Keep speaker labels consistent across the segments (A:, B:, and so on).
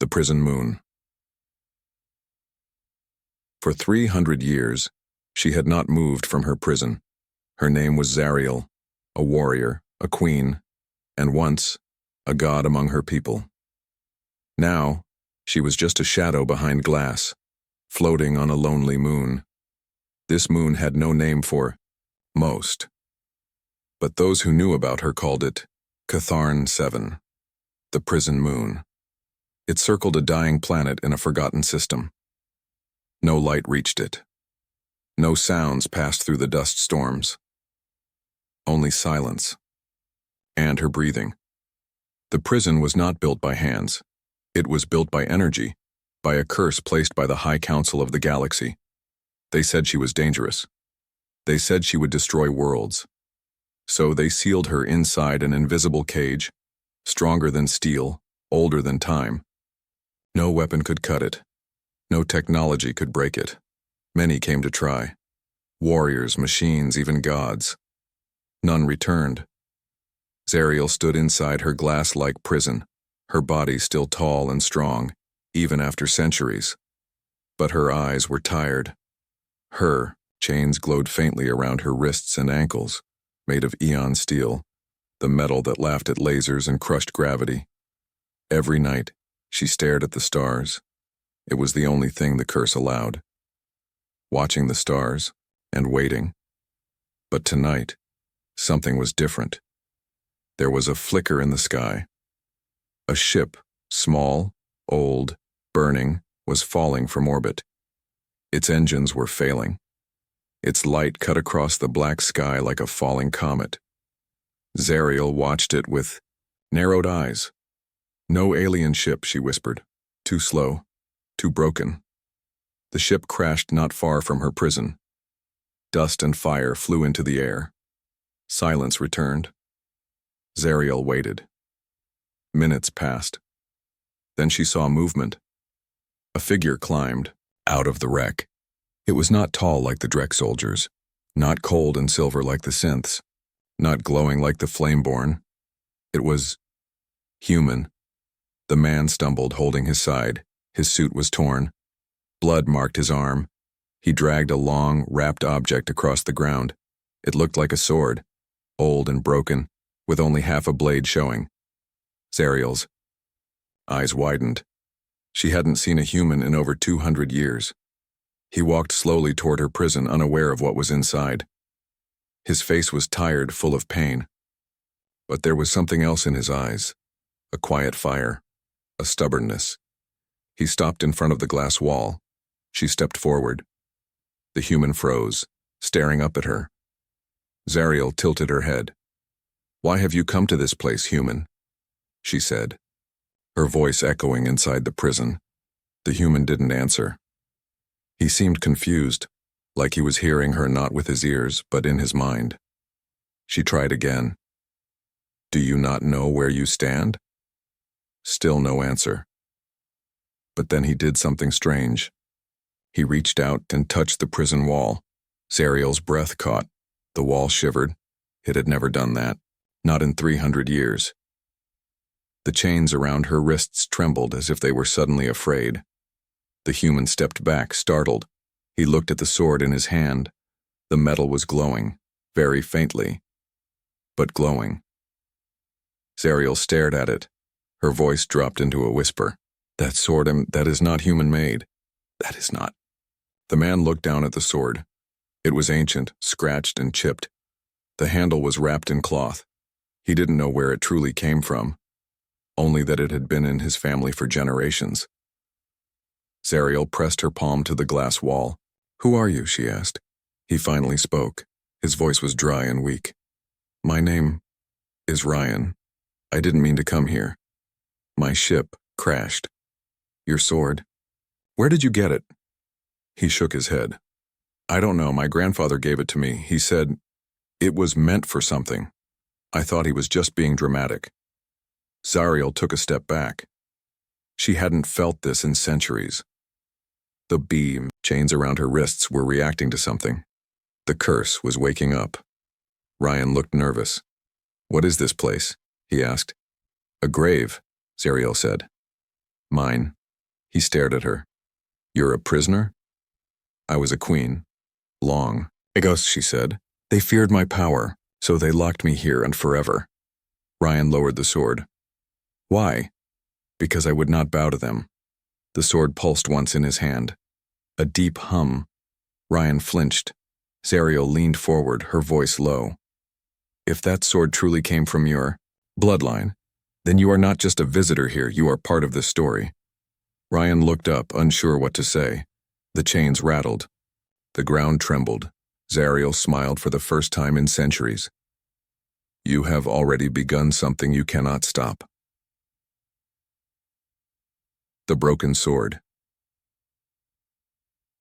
A: The prison moon. For 300 years, she had not moved from her prison. Her name was Zariel, a warrior, a queen, and once, a god among her people. Now, she was just a shadow behind glass, floating on a lonely moon. This moon had no name for most, but those who knew about her called it Catharn 7, the prison moon. It circled a dying planet in a forgotten system. No light reached it. No sounds passed through the dust storms. Only silence. And her breathing. The prison was not built by hands. It was built by energy, by a curse placed by the High Council of the Galaxy. They said she was dangerous. They said she would destroy worlds. So they sealed her inside an invisible cage, stronger than steel, older than time. No weapon could cut it. No technology could break it. Many came to try. Warriors, machines, even gods. None returned. Zariel stood inside her glass-like prison, her body still tall and strong, even after centuries. But her eyes were tired. Her chains glowed faintly around her wrists and ankles, made of eon steel, the metal that laughed at lasers and crushed gravity. Every night, she stared at the stars. It was the only thing the curse allowed. Watching the stars and waiting. But tonight, something was different. There was a flicker in the sky. A ship, small, old, burning, was falling from orbit. Its engines were failing. Its light cut across the black sky like a falling comet. Zariel watched it with narrowed eyes. No alien ship, she whispered. Too slow. Too broken. The ship crashed not far from her prison. Dust and fire flew into the air. Silence returned. Zariel waited. Minutes passed. Then she saw movement. A figure climbed out of the wreck. It was not tall like the Drek soldiers, not cold and silver like the synths, not glowing like the Flameborn. It was human. The man stumbled, holding his side. His suit was torn. Blood marked his arm. He dragged a long, wrapped object across the ground. It looked like a sword, old and broken, with only half a blade showing. Zariel's eyes widened. She hadn't seen a human in over 200 years. He walked slowly toward her prison, unaware of what was inside. His face was tired, full of pain. But there was something else in his eyes. A quiet fire. A stubbornness. He stopped in front of the glass wall. She stepped forward. The human froze, staring up at her. Zariel tilted her head. "Why have you come to this place, human?" she said, her voice echoing inside the prison. The human didn't answer. He seemed confused, like he was hearing her not with his ears, but in his mind. She tried again. "Do you not know where you stand?" Still no answer. But then he did something strange. He reached out and touched the prison wall. Zariel's breath caught. The wall shivered. It had never done that. Not in 300 years. The chains around her wrists trembled as if they were suddenly afraid. The human stepped back, startled. He looked at the sword in his hand. The metal was glowing, very faintly, but glowing. Zariel stared at it. Her voice dropped into a whisper. "That sword, that is not human-made. That is not." The man looked down at the sword. It was ancient, scratched and chipped. The handle was wrapped in cloth. He didn't know where it truly came from, only that it had been in his family for generations. Zariel pressed her palm to the glass wall. "Who are you?" she asked. He finally spoke. His voice was dry and weak. "My name is Ryan. I didn't mean to come here. My ship crashed. Your sword? Where did you get it?" He shook his head. "I don't know. My grandfather gave it to me. He said it was meant for something. I thought he was just being dramatic." Zariel took a step back. She hadn't felt this in centuries. The beam chains around her wrists were reacting to something. The curse was waking up. Ryan looked nervous. "What is this place?" he asked. "A grave," Zariel said. Mine. He stared at her. You're a prisoner? I was a queen. Long ago, she said. They feared my power, so they locked me here and forever. Ryan lowered the sword. Why? Because I would not bow to them. The sword pulsed once in his hand. A deep hum. Ryan flinched. Zariel leaned forward, her voice low. If that sword truly came from your bloodline, then you are not just a visitor here, you are part of this story. Ryan looked up, unsure what to say. The chains rattled. The ground trembled. Zariel smiled for the first time in centuries. You have already begun something you cannot stop. The broken sword.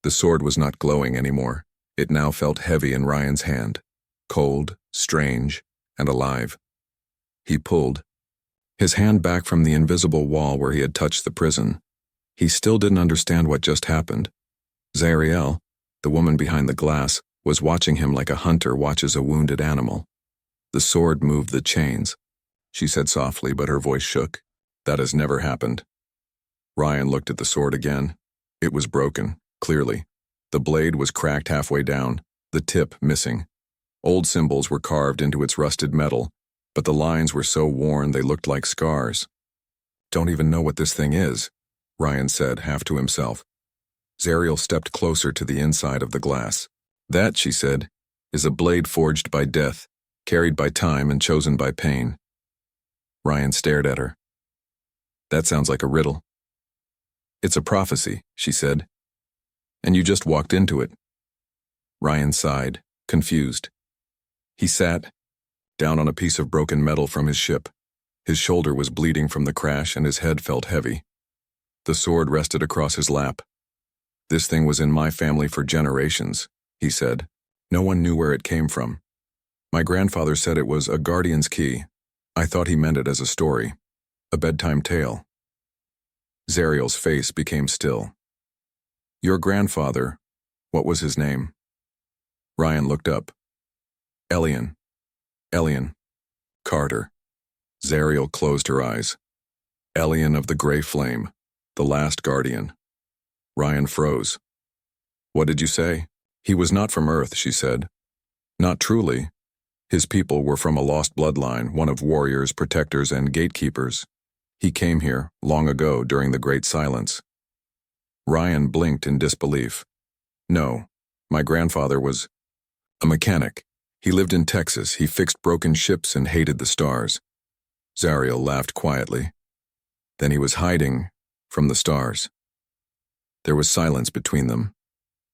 A: The sword was not glowing anymore. It now felt heavy in Ryan's hand, cold, strange, and alive. He pulled, his hand back from the invisible wall where he had touched the prison. He still didn't understand what just happened. Zariel, the woman behind the glass, was watching him like a hunter watches a wounded animal. The sword moved the chains. She said softly, but her voice shook. That has never happened. Ryan looked at the sword again. It was broken, clearly. The blade was cracked halfway down, the tip missing. Old symbols were carved into its rusted metal, but the lines were so worn they looked like scars. Don't even know what this thing is, Ryan said, half to himself. Zariel stepped closer to the inside of the glass. That, she said, is a blade forged by death, carried by time and chosen by pain. Ryan stared at her. That sounds like a riddle. It's a prophecy, she said. And you just walked into it. Ryan sighed, confused. He sat down on a piece of broken metal from his ship. His shoulder was bleeding from the crash and his head felt heavy. The sword rested across his lap. This thing was in my family for generations, he said. No one knew where it came from. My grandfather said it was a guardian's key. I thought he meant it as a story, a bedtime tale. Zariel's face became still. Your grandfather, what was his name? Ryan looked up. Elian. Carter. Zariel closed her eyes. Elian of the Grey Flame, the last guardian. Ryan froze. What did you say? He was not from Earth, she said. Not truly. His people were from a lost bloodline, one of warriors, protectors, and gatekeepers. He came here, long ago, during the Great Silence. Ryan blinked in disbelief. No, my grandfather was a mechanic. He lived in Texas. He fixed broken ships and hated the stars. Zariel laughed quietly. Then he was hiding from the stars. There was silence between them.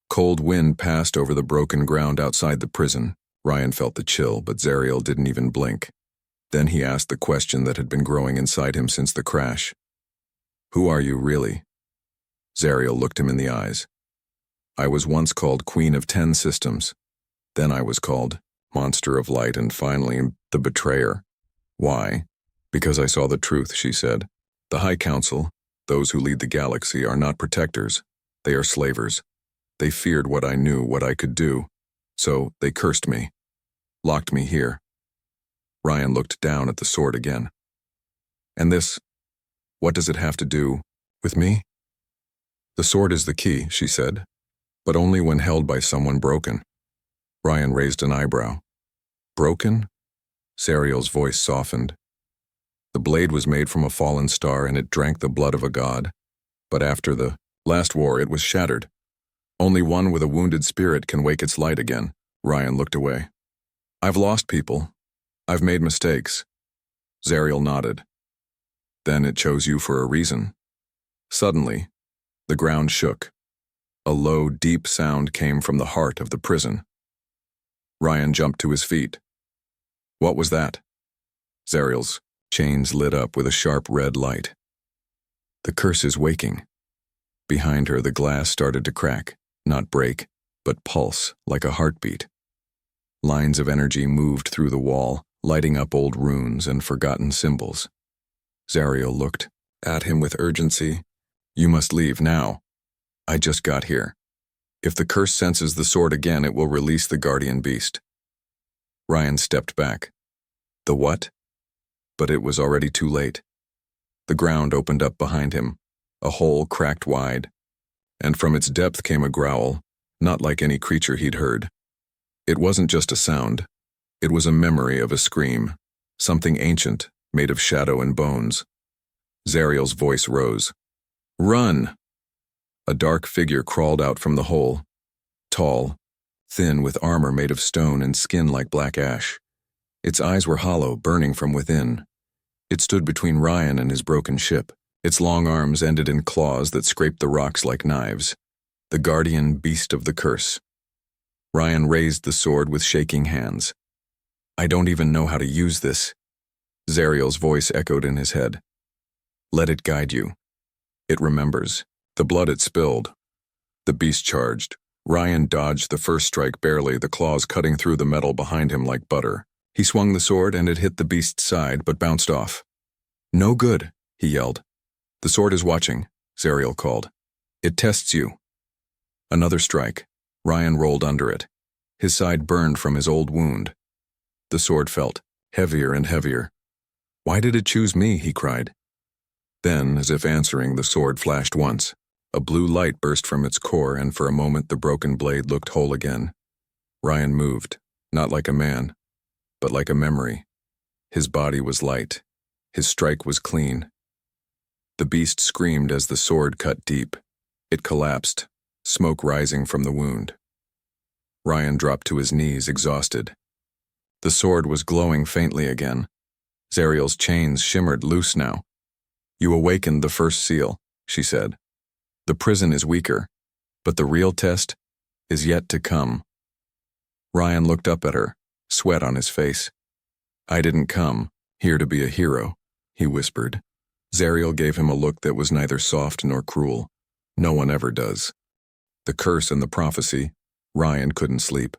A: Cold wind passed over the broken ground outside the prison. Ryan felt the chill, but Zariel didn't even blink. Then he asked the question that had been growing inside him since the crash. Who are you, really? Zariel looked him in the eyes. I was once called Queen of 10 Systems. Then I was called Monster of Light and finally the Betrayer. Why? Because I saw the truth, she said. The High Council, those who lead the galaxy, are not protectors. They are slavers. They feared what I knew, what I could do. So they cursed me, locked me here. Ryan looked down at the sword again. And this, what does it have to do with me? The sword is the key, she said, but only when held by someone broken. Ryan raised an eyebrow. Broken? Zariel's voice softened. The blade was made from a fallen star and it drank the blood of a god. But after the last war, it was shattered. Only one with a wounded spirit can wake its light again. Ryan looked away. I've lost people. I've made mistakes. Zariel nodded. Then it chose you for a reason. Suddenly, the ground shook. A low, deep sound came from the heart of the prison. Ryan jumped to his feet. What was that? Zariel's chains lit up with a sharp red light. The curse is waking. Behind her, the glass started to crack, not break, but pulse like a heartbeat. Lines of energy moved through the wall, lighting up old runes and forgotten symbols. Zariel looked at him with urgency. You must leave now. I just got here. If the curse senses the sword again, it will release the guardian beast. Ryan stepped back. The what? But it was already too late. The ground opened up behind him. A hole cracked wide, and from its depth came a growl, not like any creature he'd heard. It wasn't just a sound. It was a memory of a scream, something ancient, made of shadow and bones. Zariel's voice rose. "Run!" A dark figure crawled out from the hole, tall, thin with armor made of stone and skin like black ash. Its eyes were hollow, burning from within. It stood between Ryan and his broken ship. Its long arms ended in claws that scraped the rocks like knives. The guardian beast of the curse. Ryan raised the sword with shaking hands. "I don't even know how to use this." Zariel's voice echoed in his head. "Let it guide you. It remembers." The blood it spilled. The beast charged. Ryan dodged the first strike barely, the claws cutting through the metal behind him like butter. He swung the sword and it hit the beast's side but bounced off. "No good," he yelled. "The sword is watching," Zariel called. "It tests you." Another strike. Ryan rolled under it. His side burned from his old wound. The sword felt heavier and heavier. "Why did it choose me?" he cried. Then, as if answering, the sword flashed once. A blue light burst from its core, and for a moment the broken blade looked whole again. Ryan moved, not like a man, but like a memory. His body was light. His strike was clean. The beast screamed as the sword cut deep. It collapsed, smoke rising from the wound. Ryan dropped to his knees, exhausted. The sword was glowing faintly again. Zariel's chains shimmered loose now. "You awakened the first seal," she said. "The prison is weaker, but the real test is yet to come." Ryan looked up at her, sweat on his face. "I didn't come here to be a hero," he whispered. Zariel gave him a look that was neither soft nor cruel. No one ever does. The curse and the prophecy, Ryan couldn't sleep.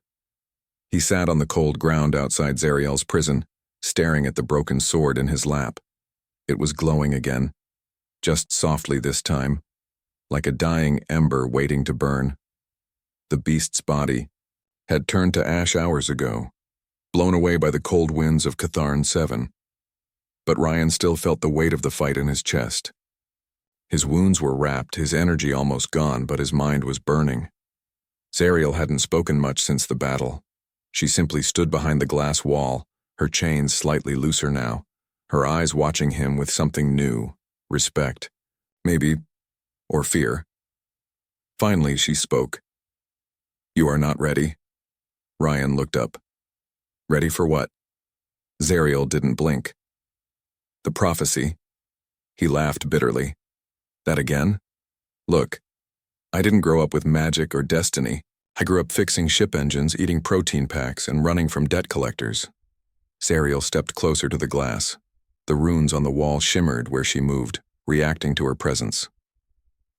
A: He sat on the cold ground outside Zariel's prison, staring at the broken sword in his lap. It was glowing again, just softly this time, like a dying ember waiting to burn. The beast's body had turned to ash hours ago, blown away by the cold winds of Catharn 7. But Ryan still felt the weight of the fight in his chest. His wounds were wrapped, his energy almost gone, but his mind was burning. Zariel hadn't spoken much since the battle. She simply stood behind the glass wall, her chains slightly looser now, her eyes watching him with something new, respect, maybe, or fear. Finally, she spoke. "You are not ready?" Ryan looked up. "Ready for what?" Zariel didn't blink. "The prophecy." He laughed bitterly. "That again? Look, I didn't grow up with magic or destiny. I grew up fixing ship engines, eating protein packs, and running from debt collectors." Zariel stepped closer to the glass. The runes on the wall shimmered where she moved, reacting to her presence.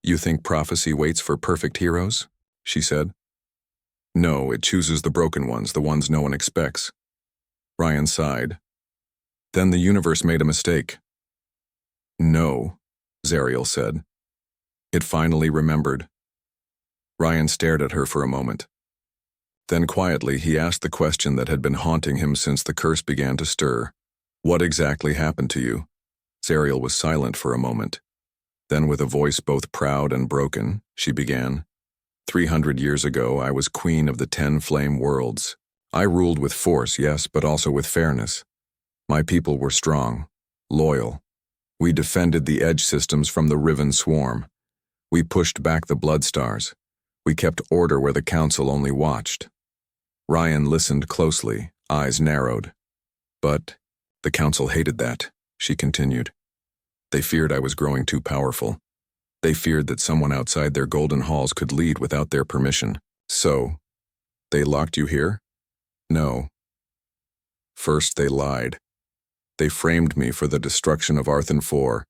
A: "You think prophecy waits for perfect heroes?" she said. "No, it chooses the broken ones, the ones no one expects." Ryan sighed. "Then the universe made a mistake." "No," Zariel said. It finally remembered. Ryan stared at her for a moment. Then quietly he asked the question that had been haunting him since the curse began to stir. "What exactly happened to you?" Zariel was silent for a moment. Then with a voice both proud and broken, she began. 300 years ago, I was queen of the 10 flame worlds. I ruled with force, yes, but also with fairness. My people were strong, loyal. We defended the edge systems from the Riven swarm. We pushed back the Bloodstars. We kept order where the Council only watched." Ryan listened closely, eyes narrowed. "But the Council hated that," she continued. "They feared I was growing too powerful. They feared that someone outside their golden halls could lead without their permission. So, they locked you here?" "No. First they lied. They framed me for the destruction of Arthan 4,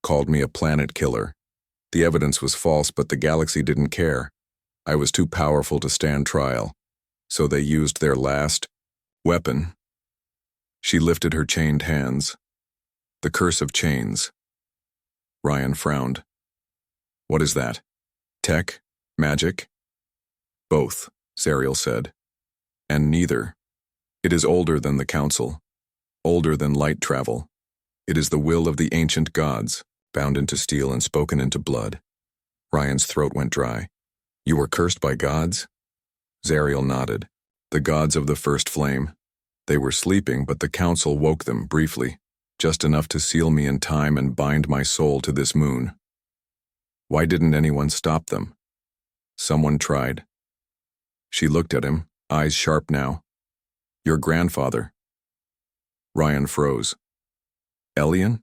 A: called me a planet killer. The evidence was false, but the galaxy didn't care. I was too powerful to stand trial, so they used their last weapon." She lifted her chained hands. "The curse of chains." Ryan frowned. "What is that? Tech? Magic?" "Both," Zariel said. "And neither. It is older than the Council, older than light travel. It is the will of the ancient gods. bound into steel and spoken into blood. Ryan's throat went dry. You were cursed by gods? Zariel nodded. The gods of the first flame. They were sleeping, but the council woke them briefly, just enough to seal me in time and bind my soul to this moon. Why didn't anyone stop them? Someone tried. She looked at him, eyes sharp now. Your grandfather. Ryan froze. Elian?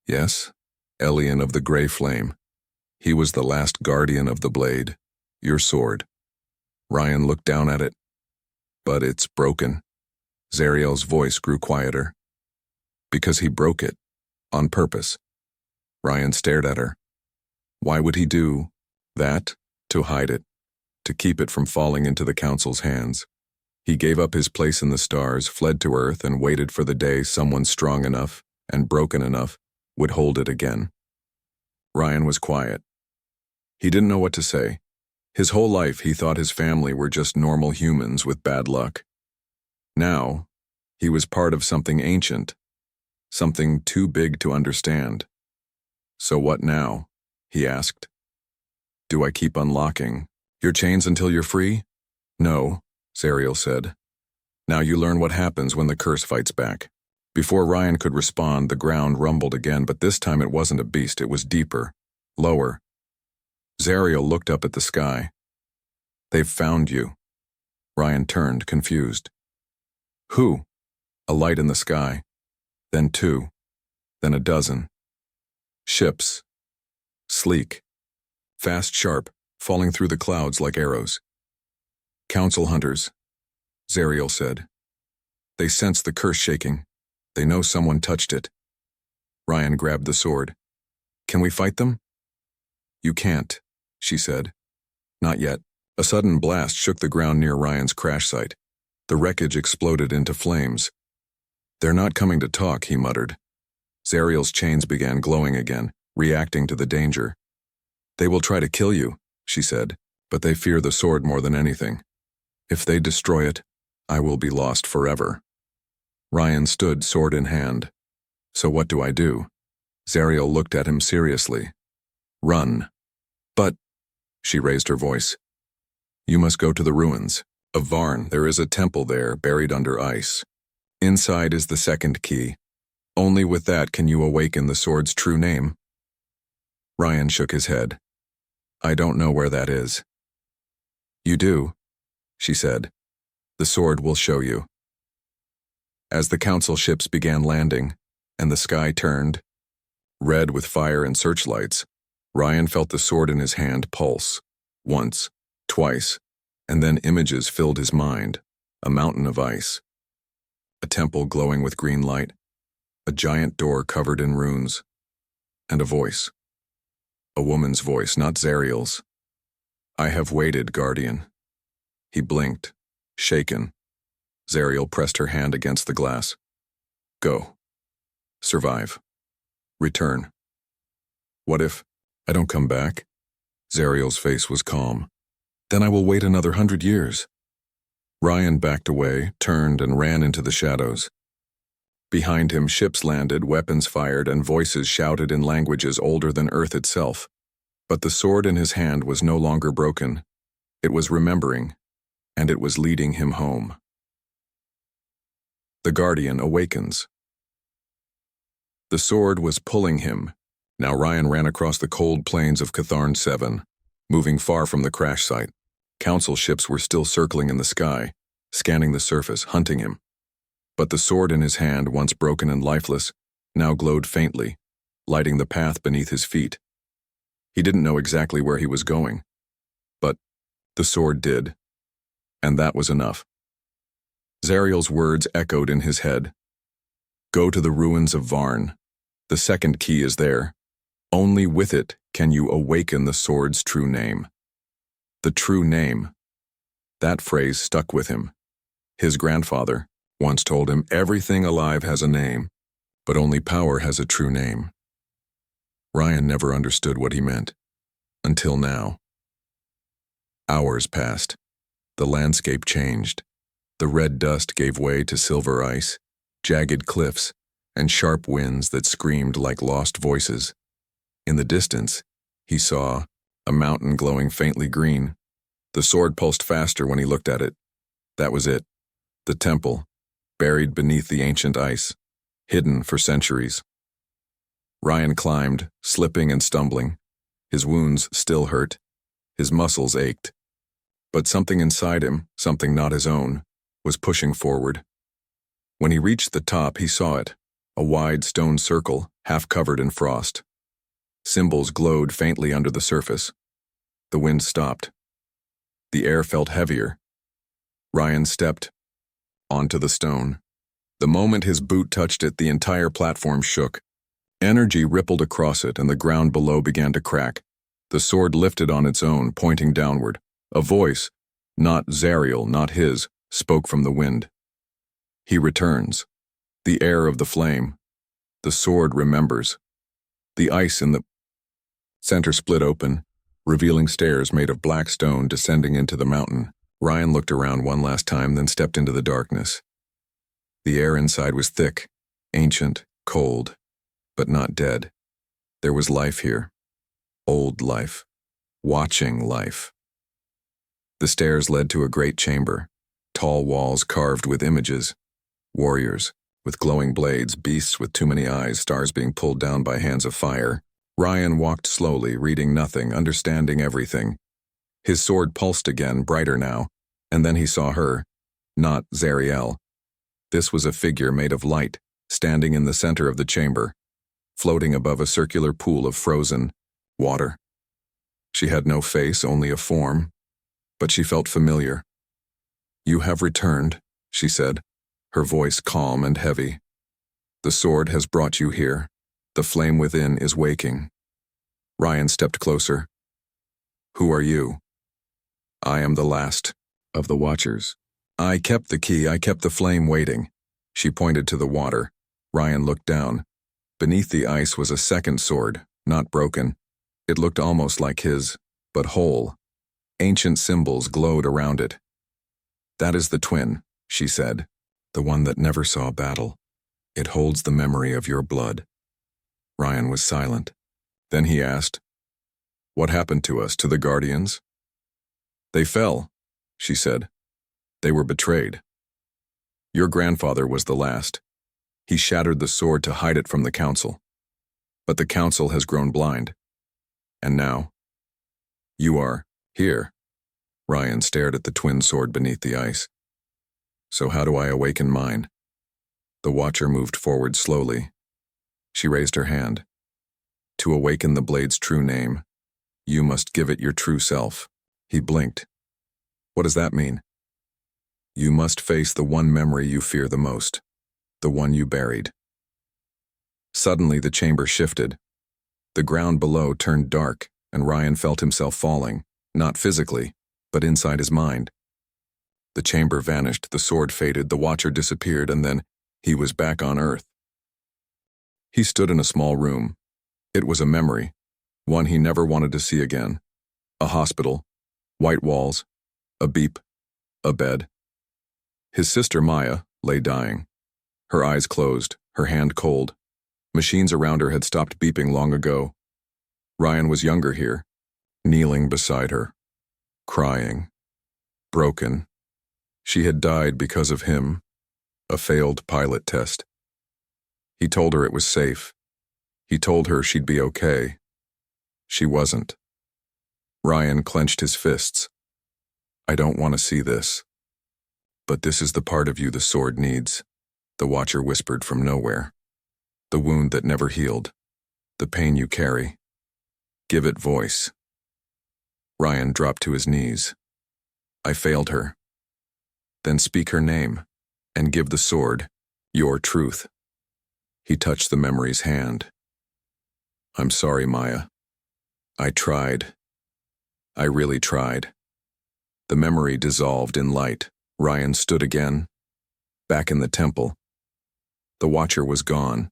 A: Yes, Elian of the Grey Flame. He was the last guardian of the blade, your sword. Ryan looked down at it. But it's broken. Zariel's voice grew quieter. Because he broke it, on purpose. Ryan stared at her. Why would he do that? To hide it, to keep it from falling into the council's hands. He gave up his place in the stars, fled to Earth, and waited for the day someone strong enough and broken enough would hold it again. Ryan was quiet. He didn't know what to say. His whole life he thought his family were just normal humans with bad luck. Now, he was part of something ancient, something too big to understand. So what now? He asked. Do I keep unlocking your chains until you're free? No, Zariel said. Now you learn what happens when the curse fights back. Before Ryan could respond, the ground rumbled again, but this time it wasn't a beast, it was deeper, lower. Zariel looked up at the sky. They've found you. Ryan turned, confused. Who? A light in the sky. Then two. Then a dozen. Ships. Sleek. Fast, sharp, falling through the clouds like arrows. Council hunters, Zariel said. They sense the curse shaking. They know someone touched it. Ryan grabbed the sword. Can we fight them? You can't, she said. Not yet. A sudden blast shook the ground near Ryan's crash site. The wreckage exploded into flames. They're not coming to talk, he muttered. Zariel's chains began glowing again, reacting to the danger. They will try to kill you, she said, but they fear the sword more than anything. If they destroy it, I will be lost forever. Ryan stood, sword in hand. So what do I do? Zariel looked at him seriously. Run. But, she raised her voice. You must go to the ruins of Varn. There is a temple there, buried under ice. Inside is the second key. Only with that can you awaken the sword's true name. Ryan shook his head. I don't know where that is. You do, she said. The sword will show you. As the council ships began landing, and the sky turned, red with fire and searchlights, Ryan felt the sword in his hand pulse, once, twice, and then images filled his mind, a mountain of ice. A temple glowing with green light, a giant door covered in runes, and a voice. A woman's voice, not Zariel's. I have waited, Guardian. He blinked, shaken. Zariel pressed her hand against the glass. Go. Survive. Return. What if I don't come back? Zariel's face was calm. Then I will wait another 100 years. Ryan backed away, turned, and ran into the shadows. Behind him, ships landed, weapons fired, and voices shouted in languages older than Earth itself. But the sword in his hand was no longer broken. It was remembering, and it was leading him home. The Guardian awakens. The sword was pulling him. Now Ryan ran across the cold plains of Catharn 7, moving far from the crash site. Council ships were still circling in the sky, scanning the surface, hunting him. But the sword in his hand, once broken and lifeless, now glowed faintly, lighting the path beneath his feet. He didn't know exactly where he was going, but the sword did, and that was enough. Zariel's words echoed in his head. Go to the ruins of Varn. The second key is there. Only with it can you awaken the sword's true name. The true name. That phrase stuck with him. His grandfather once told him everything alive has a name, but only power has a true name. Ryan never understood what he meant. Until now. Hours passed. The landscape changed. The red dust gave way to silver ice, jagged cliffs, and sharp winds that screamed like lost voices. In the distance, he saw a mountain glowing faintly green. The sword pulsed faster when he looked at it. That was it. The temple, buried beneath the ancient ice, hidden for centuries. Ryan climbed, slipping and stumbling. His wounds still hurt. His muscles ached. But something inside him, something not his own, was pushing forward. When he reached the top, he saw it, a wide stone circle, half covered in frost. Symbols glowed faintly under the surface. The wind stopped. The air felt heavier. Ryan stepped onto the stone. The moment his boot touched it, the entire platform shook. Energy rippled across it, and the ground below began to crack. The sword lifted on its own, pointing downward. A voice, not Zariel, not his, spoke from the wind. He returns. The air of the flame. The sword remembers. The ice in the center split open, revealing stairs made of black stone descending into the mountain. Ryan looked around one last time, then stepped into the darkness. The air inside was thick, ancient, cold, but not dead. There was life here. Old life. Watching life. The stairs led to a great chamber. Tall walls carved with images. Warriors, with glowing blades, beasts with too many eyes, stars being pulled down by hands of fire. Ryan walked slowly, reading nothing, understanding everything. His sword pulsed again, brighter now, and then he saw her, not Zariel. This was a figure made of light, standing in the center of the chamber, floating above a circular pool of frozen water. She had no face, only a form, but she felt familiar. "You have returned," she said, her voice calm and heavy. "The sword has brought you here. The flame within is waking." Ryan stepped closer. "Who are you?" "I am the last of the Watchers. I kept the key, I kept the flame waiting." She pointed to the water. Ryan looked down. Beneath the ice was a second sword, not broken. It looked almost like his, but whole. Ancient symbols glowed around it. "That is the twin," she said, "the one that never saw battle. It holds the memory of your blood." Ryan was silent. Then he asked, "What happened to us, to the Guardians?" "They fell," she said. "They were betrayed. Your grandfather was the last. He shattered the sword to hide it from the Council. But the Council has grown blind. And now, you are here." Ryan stared at the twin sword beneath the ice. "So how do I awaken mine?" The Watcher moved forward slowly. She raised her hand. "To awaken the blade's true name, you must give it your true self." He blinked. "What does that mean?" "You must face the one memory you fear the most, the one you buried." Suddenly the chamber shifted. The ground below turned dark, and Ryan felt himself falling, not physically, but inside his mind. The chamber vanished, the sword faded, the Watcher disappeared, and then he was back on Earth. He stood in a small room. It was a memory, one he never wanted to see again. A hospital, white walls, a beep, a bed. His sister Maya lay dying. Her eyes closed, her hand cold. Machines around her had stopped beeping long ago. Ryan was younger here, kneeling beside her, crying, broken. She had died because of him, a failed pilot test. He told her it was safe. He told her she'd be okay. She wasn't. Ryan clenched his fists. "I don't want to see this. But this is the part of you the sword needs," the Watcher whispered from nowhere. "The wound that never healed. The pain you carry. Give it voice." Ryan dropped to his knees. "I failed her. Then speak her name, and give the sword your truth." He touched the memory's hand. "I'm sorry, Maya. I tried. I really tried." The memory dissolved in light. Ryan stood again, back in the temple. The Watcher was gone.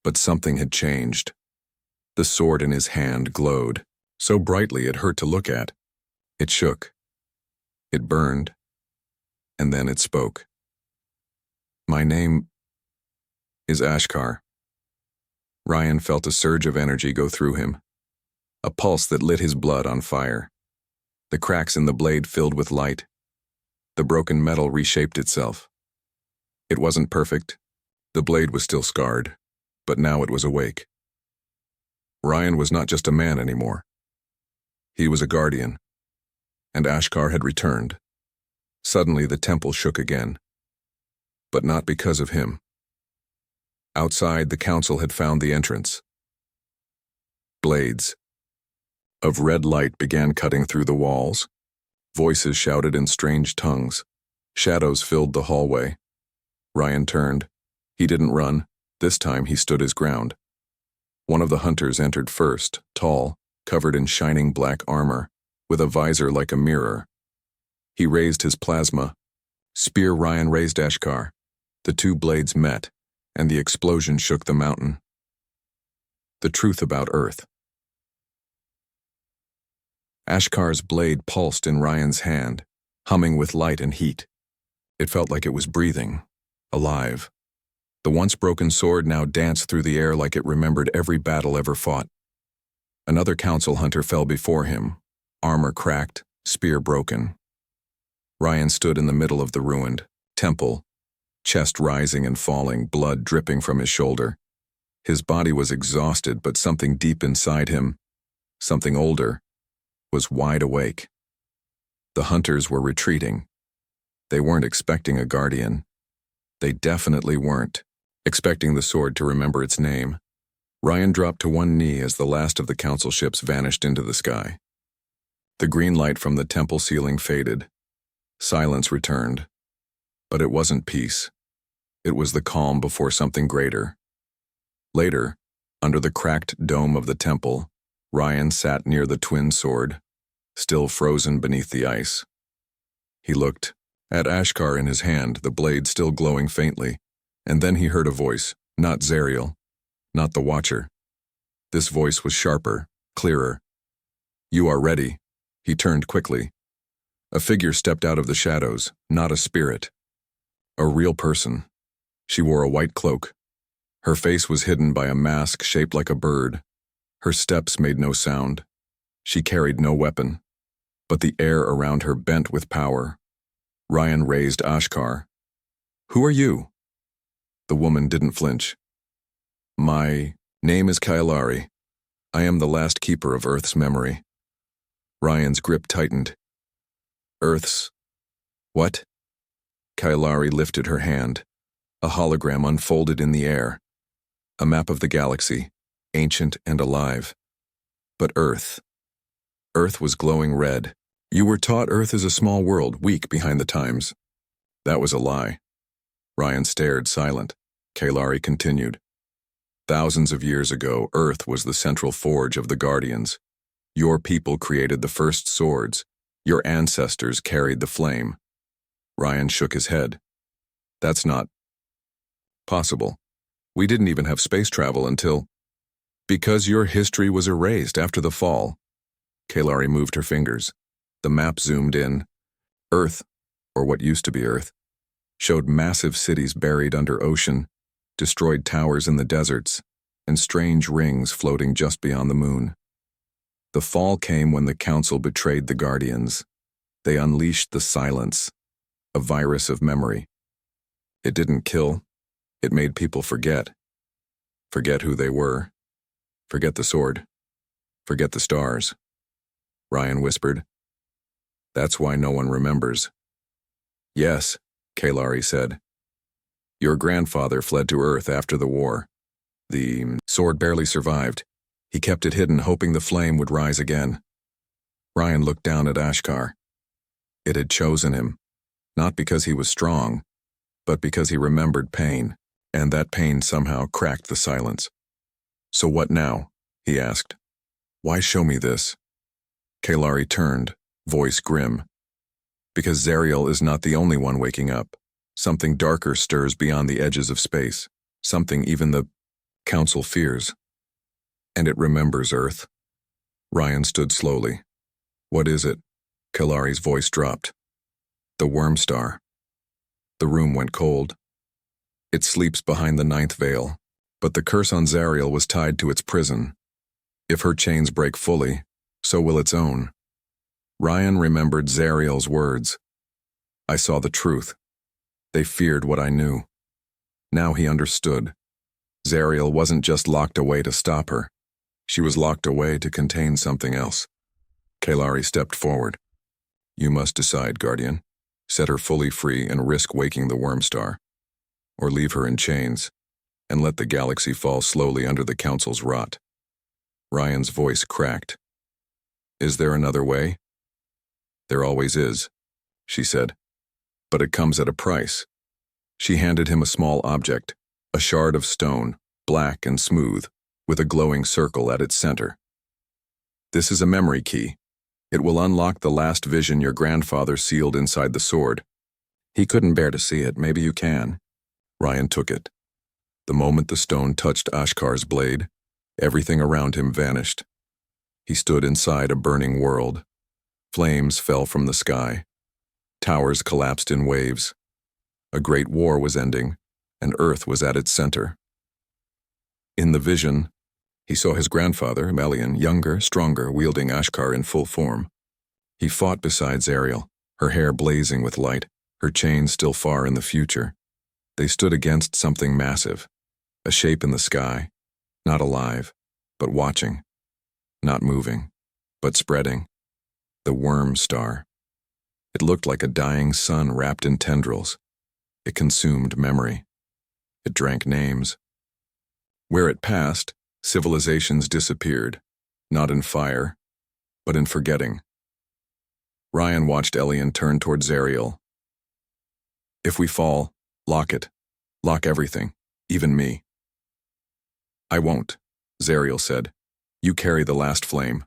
A: But something had changed. The sword in his hand glowed, so brightly it hurt to look at. It shook. It burned. And then it spoke. "My name is Ashkar." Ryan felt a surge of energy go through him, a pulse that lit his blood on fire. The cracks in the blade filled with light. The broken metal reshaped itself. It wasn't perfect. The blade was still scarred, but now it was awake. Ryan was not just a man anymore. He was a guardian, and Ashkar had returned. Suddenly the temple shook again, but not because of him. Outside, the council had found the entrance. Blades of red light began cutting through the walls. Voices shouted in strange tongues. Shadows filled the hallway. Ryan turned. He didn't run. This time he stood his ground. One of the hunters entered first, tall, covered in shining black armor, with a visor like a mirror. He raised his plasma. Spear Ryan raised Ashkar. The two blades met, and the explosion shook the mountain. The truth about Earth. Ashkar's blade pulsed in Ryan's hand, humming with light and heat. It felt like it was breathing, alive. The once broken sword now danced through the air like it remembered every battle ever fought. Another council hunter fell before him, armor cracked, spear broken. Ryan stood in the middle of the ruined temple, chest rising and falling, blood dripping from his shoulder. His body was exhausted, but something deep inside him, something older, was wide awake. The hunters were retreating. They weren't expecting a guardian. They definitely weren't expecting the sword to remember its name. Ryan dropped to one knee as the last of the council ships vanished into the sky. The green light from the temple ceiling faded. Silence returned. But it wasn't peace. It was the calm before something greater. Later, under the cracked dome of the temple, Ryan sat near the twin sword, still frozen beneath the ice. He looked at Ashkar in his hand, the blade still glowing faintly, and then he heard a voice, not Zariel, not the Watcher. This voice was sharper, clearer. "You are ready." He turned quickly. A figure stepped out of the shadows, not a spirit. A real person. She wore a white cloak. Her face was hidden by a mask shaped like a bird. Her steps made no sound. She carried no weapon. But the air around her bent with power. Ryan raised Ashkar. "Who are you?" The woman didn't flinch. "My name is Kailari. I am the last keeper of Earth's memory." Ryan's grip tightened. "Earth's... what?" Kailari lifted her hand. A hologram unfolded in the air. A map of the galaxy, ancient and alive. But Earth. Earth was glowing red. "You were taught Earth is a small world, weak behind the times." That was a lie. Ryan stared, silent. Kailari continued. "Thousands of years ago, Earth was the central forge of the Guardians. Your people created the first swords. Your ancestors carried the flame." Ryan shook his head. "That's not possible. We didn't even have space travel until..." "Because your history was erased after the fall." Kailari moved her fingers. The map zoomed in. Earth, or what used to be Earth, showed massive cities buried under ocean, destroyed towers in the deserts, and strange rings floating just beyond the moon. The fall came when the council betrayed the Guardians. They unleashed the silence, a virus of memory. It didn't kill. It made people forget. Forget who they were. Forget the sword. Forget the stars. Ryan whispered. "That's why no one remembers." "Yes," Kailari said. "Your grandfather fled to Earth after the war. The sword barely survived. He kept it hidden, hoping the flame would rise again." Ryan looked down at Ashkar. It had chosen him, not because he was strong, but because he remembered pain, and that pain somehow cracked the silence. "So what now?" he asked. "Why show me this?" Kailari turned, voice grim. "Because Zariel is not the only one waking up. Something darker stirs beyond the edges of space, something even the council fears. And it remembers Earth." Ryan stood slowly. "What is it?" Kailari's voice dropped. "The worm star." The room went cold. "It sleeps behind the ninth veil, But the curse on Zariel was tied to its prison. If her chains break fully, so will its own. Ryan remembered Zariel's words. I saw the truth. They feared what I knew. Now he understood. Zariel wasn't just locked away to stop her. She was locked away to contain something else. Kalari stepped forward. You must decide, Guardian. Set her fully free and risk waking the Wormstar. Or leave her in chains, and let the galaxy fall slowly under the Council's rot. Ryan's voice cracked. Is there another way? There always is, she said. But it comes at a price. She handed him a small object, a shard of stone, black and smooth, with a glowing circle at its center. This is a memory key. It will unlock the last vision your grandfather sealed inside the sword. He couldn't bear to see it. Maybe you can. Ryan took it. The moment the stone touched Ashkar's blade, everything around him vanished. He stood inside a burning world. Flames fell from the sky. Towers collapsed in waves. A great war was ending, and Earth was at its center. In the vision, he saw his grandfather, Melian, younger, stronger, wielding Ashkar in full form. He fought beside Zariel, her hair blazing with light, her chains still far in the future. They stood against something massive, a shape in the sky, not alive, but watching, not moving, but spreading. The Wormstar. It looked like a dying sun wrapped in tendrils. It consumed memory. It drank names. Where it passed, civilizations disappeared, not in fire, but in forgetting. Ryan watched Elian turn toward Zariel. If we fall, lock it. Lock everything, even me. I won't, Zariel said. You carry the last flame.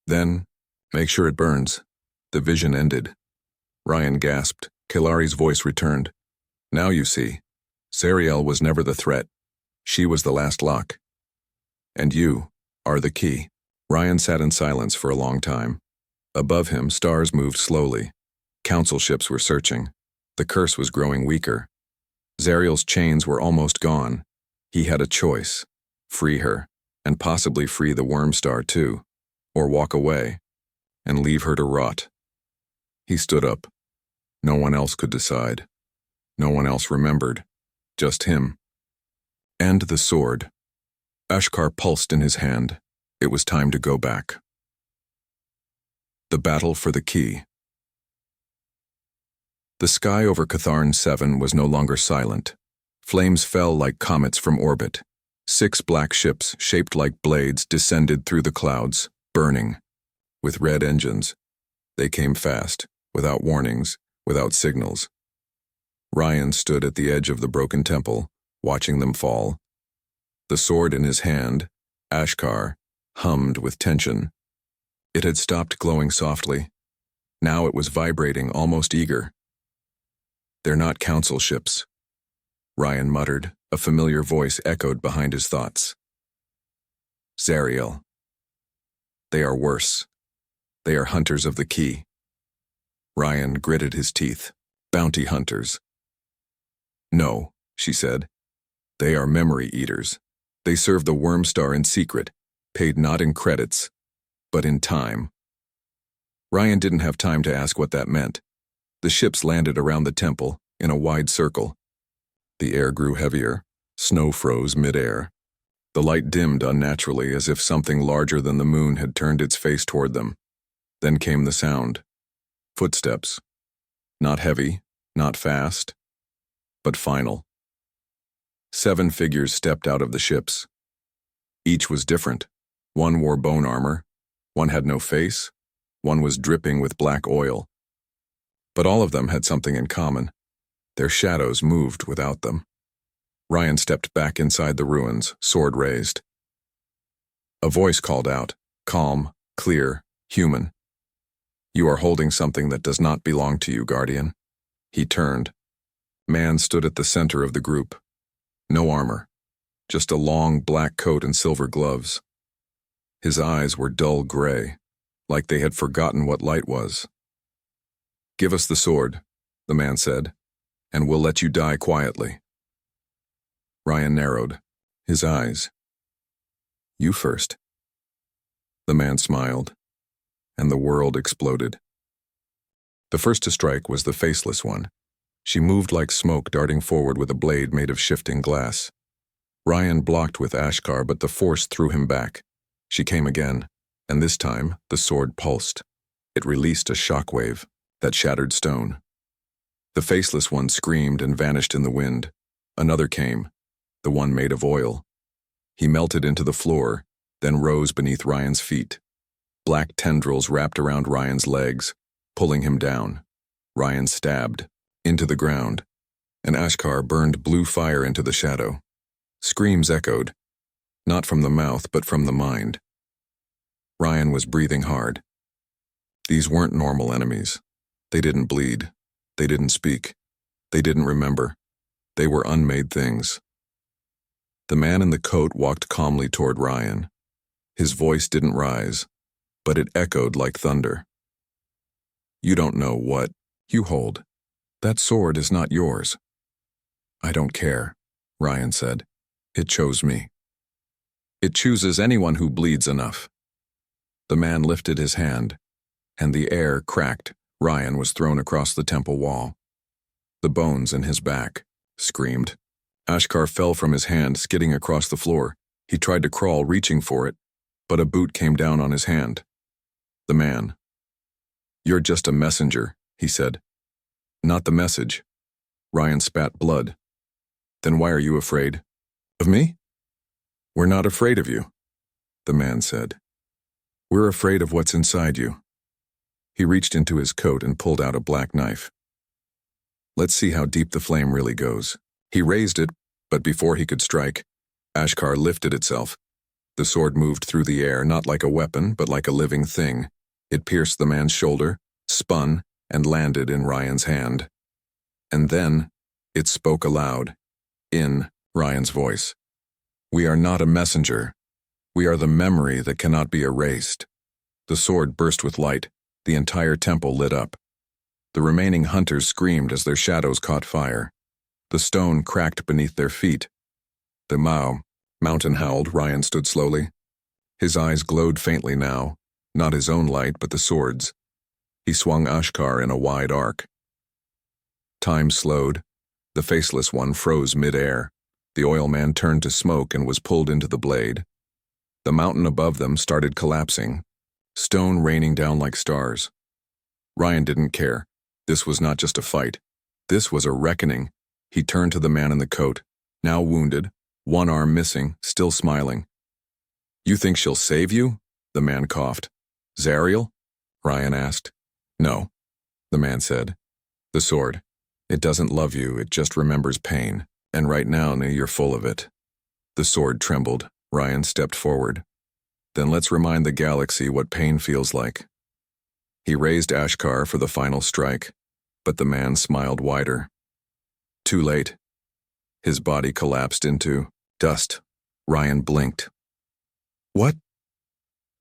A: Then, make sure it burns. The vision ended. Ryan gasped. Kalari's voice returned. Now you see. Zariel was never the threat. She was the last lock. And you are the key. Ryan sat in silence for a long time. Above him, stars moved slowly. Council ships were searching. The curse was growing weaker. Zariel's chains were almost gone. He had a choice. Free her, and possibly free the Wormstar too. Or walk away, and leave her to rot. He stood up. No one else could decide. No one else remembered. Just him. And the sword. Ashkar pulsed in his hand. It was time to go back. The battle for the key. The sky over Catharn 7 was no longer silent. Flames fell like comets from orbit. 6 black ships, shaped like blades, descended through the clouds, burning. With red engines. They came fast, without warnings, without signals. Ryan stood at the edge of the broken temple, watching them fall. The sword in his hand, Ashkar, hummed with tension. It had stopped glowing softly. Now it was vibrating, almost eager. They're not council ships, Ryan muttered. A familiar voice echoed behind his thoughts. Zariel. They are worse. They are hunters of the key. Ryan gritted his teeth. Bounty hunters. No, she said. They are memory eaters. They serve the Wormstar in secret, paid not in credits, but in time. Ryan didn't have time to ask what that meant. The ships landed around the temple, in a wide circle. The air grew heavier. Snow froze mid-air. The light dimmed unnaturally, as if something larger than the moon had turned its face toward them. Then came the sound. Footsteps. Not heavy, not fast, but final. 7 figures stepped out of the ships. Each was different. One wore bone armor. One had no face. One was dripping with black oil. But all of them had something in common. Their shadows moved without them. Ryan stepped back inside the ruins, sword raised. A voice called out, calm, clear, human. You are holding something that does not belong to you, Guardian. He turned. Man stood at the center of the group. No armor, just a long black coat and silver gloves. His eyes were dull gray, like they had forgotten what light was. Give us the sword, the man said, and we'll let you die quietly. Ryan narrowed. his eyes. "You first." The man smiled, and the world exploded. The first to strike was the faceless one. She moved like smoke, darting forward with a blade made of shifting glass. Ryan blocked with Ashkar, but the force threw him back. She came again, and this time the sword pulsed. It released a shockwave that shattered stone. The faceless one screamed and vanished in the wind. Another came, the one made of oil. He melted into the floor, then rose beneath Ryan's feet. Black tendrils wrapped around Ryan's legs, pulling him down. Ryan stabbed into the ground, and Ashkar burned blue fire into the shadow. Screams echoed, not from the mouth but from the mind. Ryan was breathing hard. These weren't normal enemies. They didn't bleed. They didn't speak. They didn't remember. They were unmade things. The man in the coat walked calmly toward Ryan. His voice didn't rise, but it echoed like thunder. "You don't know what you hold. That sword is not yours." "I don't care," Ryan said. "It chose me. It chooses anyone who bleeds enough." The man lifted his hand, and the air cracked. Ryan was thrown across the temple wall. The bones in his back screamed. Ashkar fell from his hand, skidding across the floor. He tried to crawl, reaching for it, but a boot came down on his hand. The man. "You're just a messenger," he said. "Not the message." Ryan spat blood. "Then why are you afraid?" "Of me?" "We're not afraid of you," the man said. "We're afraid of what's inside you." He reached into his coat and pulled out a black knife. "Let's see how deep the flame really goes." He raised it, but before he could strike, Ashkar lifted itself. The sword moved through the air, not like a weapon, but like a living thing. It pierced the man's shoulder, spun, and landed in Ryan's hand. And then, it spoke aloud, in Ryan's voice. "We are not a messenger. We are the memory that cannot be erased." The sword burst with light. The entire temple lit up. The remaining hunters screamed as their shadows caught fire. The stone cracked beneath their feet. The mountain howled. Ryan stood slowly. His eyes glowed faintly now, not his own light, but the sword's. He swung Ashkar in a wide arc. Time slowed. The faceless one froze mid-air. The oil man turned to smoke and was pulled into the blade. The mountain above them started collapsing, stone raining down like stars. Ryan didn't care. This was not just a fight. This was a reckoning. He turned to the man in the coat, now wounded, one arm missing, still smiling. "You think she'll save you?" the man coughed. "Zariel?" Ryan asked. "No," the man said. "The sword. It doesn't love you, it just remembers pain. And right now, you're full of it." The sword trembled. Ryan stepped forward. "Then let's remind the galaxy what pain feels like." He raised Ashkar for the final strike, but the man smiled wider. Too late. His body collapsed into dust. Ryan blinked. "What?"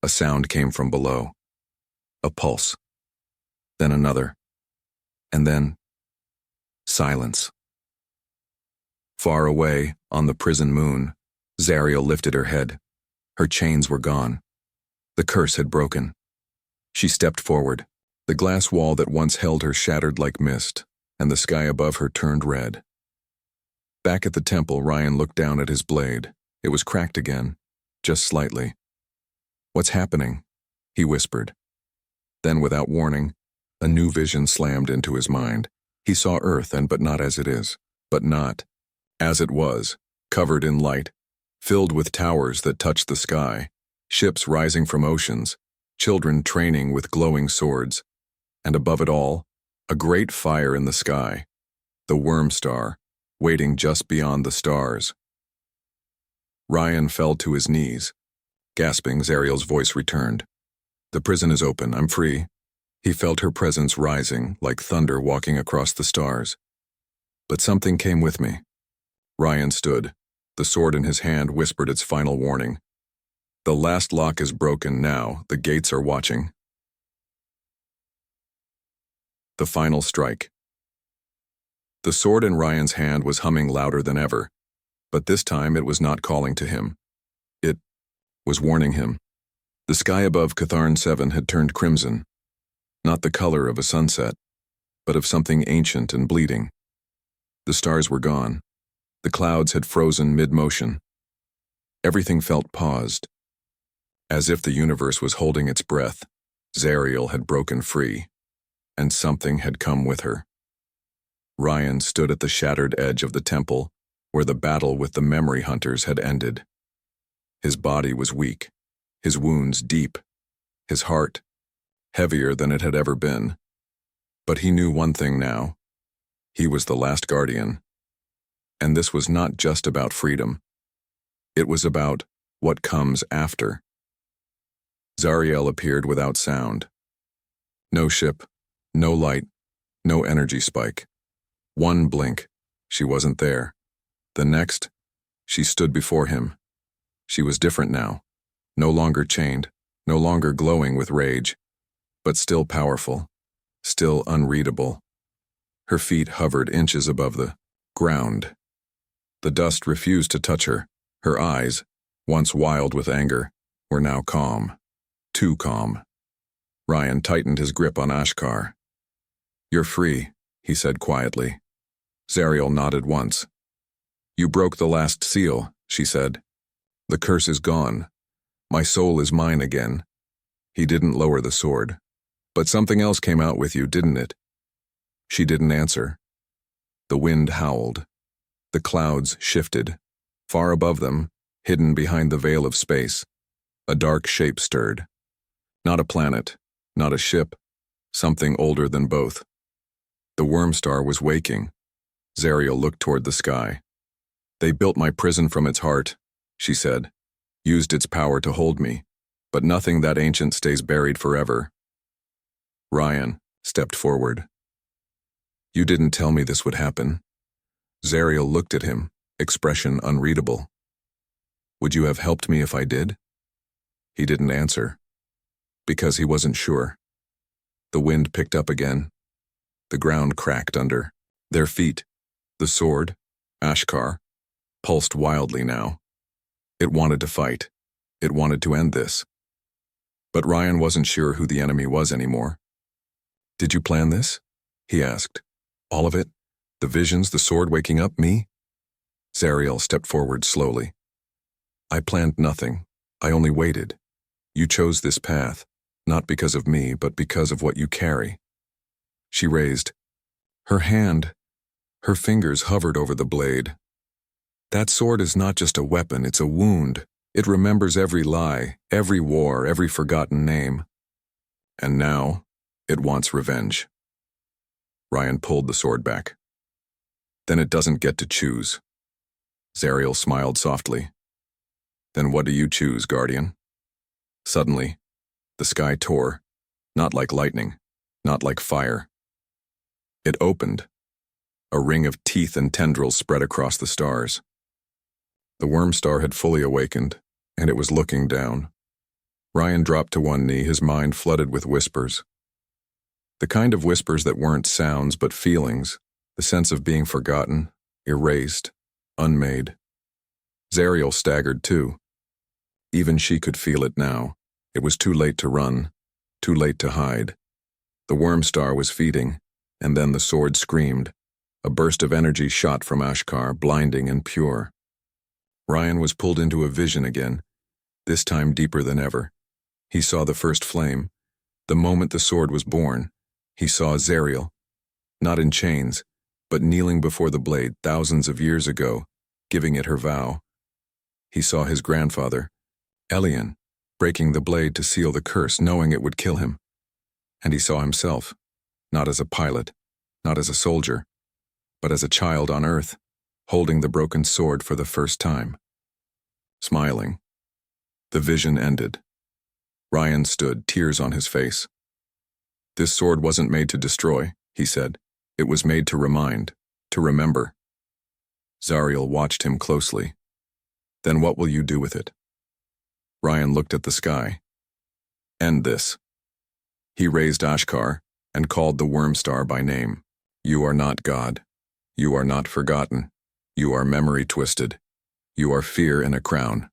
A: A sound came from below. A pulse. Then another. And then silence. Far away, on the prison moon, Zariel lifted her head. Her chains were gone. The curse had broken. She stepped forward. The glass wall that once held her shattered like mist, and the sky above her turned red. Back at the temple, Ryan looked down at his blade. It was cracked again, just slightly. "What's happening?" he whispered. Then, without warning, a new vision slammed into his mind. He saw Earth, but not as it is, but not as it was, covered in light, filled with towers that touched the sky, ships rising from oceans, children training with glowing swords, and above it all, a great fire in the sky, the worm star, waiting just beyond the stars. Ryan fell to his knees. Gasping, Zariel's voice returned. "The prison is open. I'm free." He felt her presence rising, like thunder walking across the stars. But something came with me. Ryan stood. The sword in his hand whispered its final warning. "The last lock is broken now. The gates are watching." The final strike. The sword in Ryan's hand was humming louder than ever, But this time it was not calling to him. It was warning him. The sky above Catharn 7 had turned crimson, not the color of a sunset, but of something ancient and bleeding. The stars were gone. The clouds had frozen mid-motion. Everything felt paused. As if the universe was holding its breath, Zariel had broken free, and something had come with her. Ryan stood at the shattered edge of the temple, where the battle with the memory hunters had ended. His body was weak, his wounds deep, his heart heavier than it had ever been. But he knew one thing now. He was the last guardian. And this was not just about freedom. It was about what comes after. Zariel appeared without sound. No ship, no light, no energy spike. One blink, she wasn't there. The next, she stood before him. She was different now, no longer chained, no longer glowing with rage, but still powerful, still unreadable. Her feet hovered inches above the ground. The dust refused to touch her. Her eyes, once wild with anger, were now calm. Too calm. Ryan tightened his grip on Ashkar. "You're free," he said quietly. Zariel nodded once. "You broke the last seal," she said. "The curse is gone. My soul is mine again." He didn't lower the sword. "But something else came out with you, didn't it?" She didn't answer. The wind howled. The clouds shifted. Far above them, hidden behind the veil of space, a dark shape stirred. Not a planet, not a ship, something older than both. The worm star was waking. Zariel looked toward the sky. "They built my prison from its heart," she said, "used its power to hold me, but nothing that ancient stays buried forever." Ryan stepped forward. "You didn't tell me this would happen." Zariel looked at him, expression unreadable. "Would you have helped me if I did?" He didn't answer, because he wasn't sure. The wind picked up again. The ground cracked under their feet. The sword, Ashkar, pulsed wildly now. It wanted to fight. It wanted to end this. But Ryan wasn't sure who the enemy was anymore. "Did you plan this?" he asked. "All of it? The visions, the sword waking up me?" Zariel stepped forward slowly. "I planned nothing. I only waited. You chose this path, not because of me, but because of what you carry." She raised her hand. Her fingers hovered over the blade. "That sword is not just a weapon, it's a wound. It remembers every lie, every war, every forgotten name. And now, it wants revenge." Ryan pulled the sword back. "Then it doesn't get to choose." Zariel smiled softly. "Then what do you choose, Guardian?" Suddenly, the sky tore, not like lightning, not like fire. It opened. A ring of teeth and tendrils spread across the stars. The worm star had fully awakened, and it was looking down. Ryan dropped to one knee, his mind flooded with whispers. The kind of whispers that weren't sounds but feelings, the sense of being forgotten, erased, unmade. Zariel staggered too. Even she could feel it now. It was too late to run, too late to hide. The worm star was feeding, and then the sword screamed. A burst of energy shot from Ashkar, blinding and pure. Ryan was pulled into a vision again, this time deeper than ever. He saw the first flame. The moment the sword was born, he saw Zariel, not in chains, but kneeling before the blade thousands of years ago, giving it her vow. He saw his grandfather, Elian, breaking the blade to seal the curse, knowing it would kill him. And he saw himself, not as a pilot, not as a soldier, but as a child on Earth, holding the broken sword for the first time. Smiling. The vision ended. Ryan stood, tears on his face. "This sword wasn't made to destroy," he said. "It was made to remind, to remember." Zariel watched him closely. "Then what will you do with it?" Ryan looked at the sky. "End this." He raised Ashkar and called the worm star by name. "You are not God. You are not forgotten. You are memory twisted. You are fear in a crown.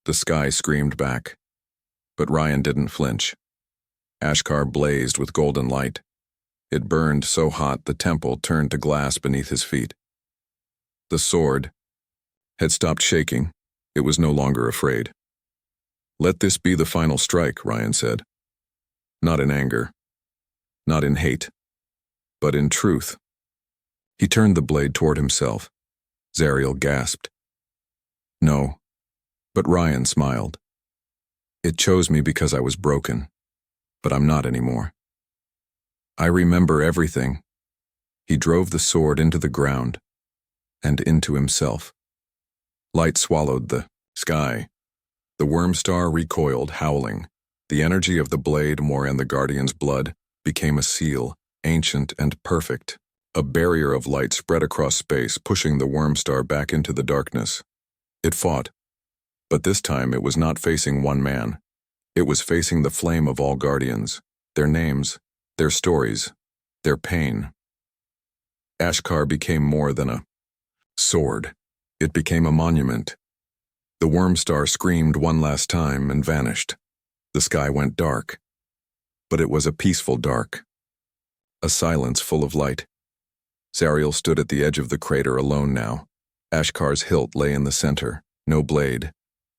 A: The sky screamed back. But Ryan didn't flinch. Ashkar blazed with golden light. It burned so hot the temple turned to glass beneath his feet. The sword had stopped shaking. It was no longer afraid. Let this be the final strike, Ryan said. Not in anger, not in hate, but in truth. He turned the blade toward himself. Zariel gasped. No, but Ryan smiled. It chose me because I was broken, but I'm not anymore. I remember everything. He drove the sword into the ground and into himself. Light swallowed the sky. The worm star recoiled, howling. The energy of the blade, more and the guardian's blood, became a seal, ancient and perfect. A barrier of light spread across space, pushing the worm star back into the darkness. It fought, but this time it was not facing one man. It was facing the flame of all guardians, their names, their stories, their pain. Ashkar became more than a sword. It became a monument. The worm star screamed one last time and vanished. The sky went dark, but it was a peaceful dark. A silence full of light. Zariel stood at the edge of the crater alone now. Ashkar's hilt lay in the center, no blade,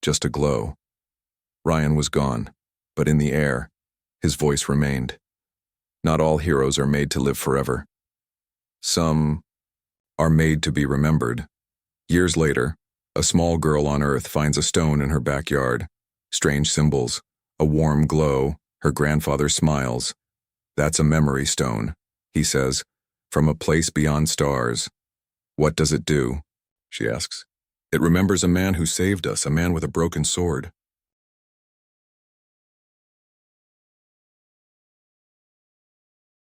A: just a glow. Ryan was gone, but in the air, his voice remained. Not all heroes are made to live forever. Some are made to be remembered. Years later, a small girl on Earth finds a stone in her backyard. Strange symbols, a warm glow, her grandfather smiles. That's a memory stone, he says, from a place beyond stars. What does it do? She asks. It remembers a man who saved us, a man with a broken sword.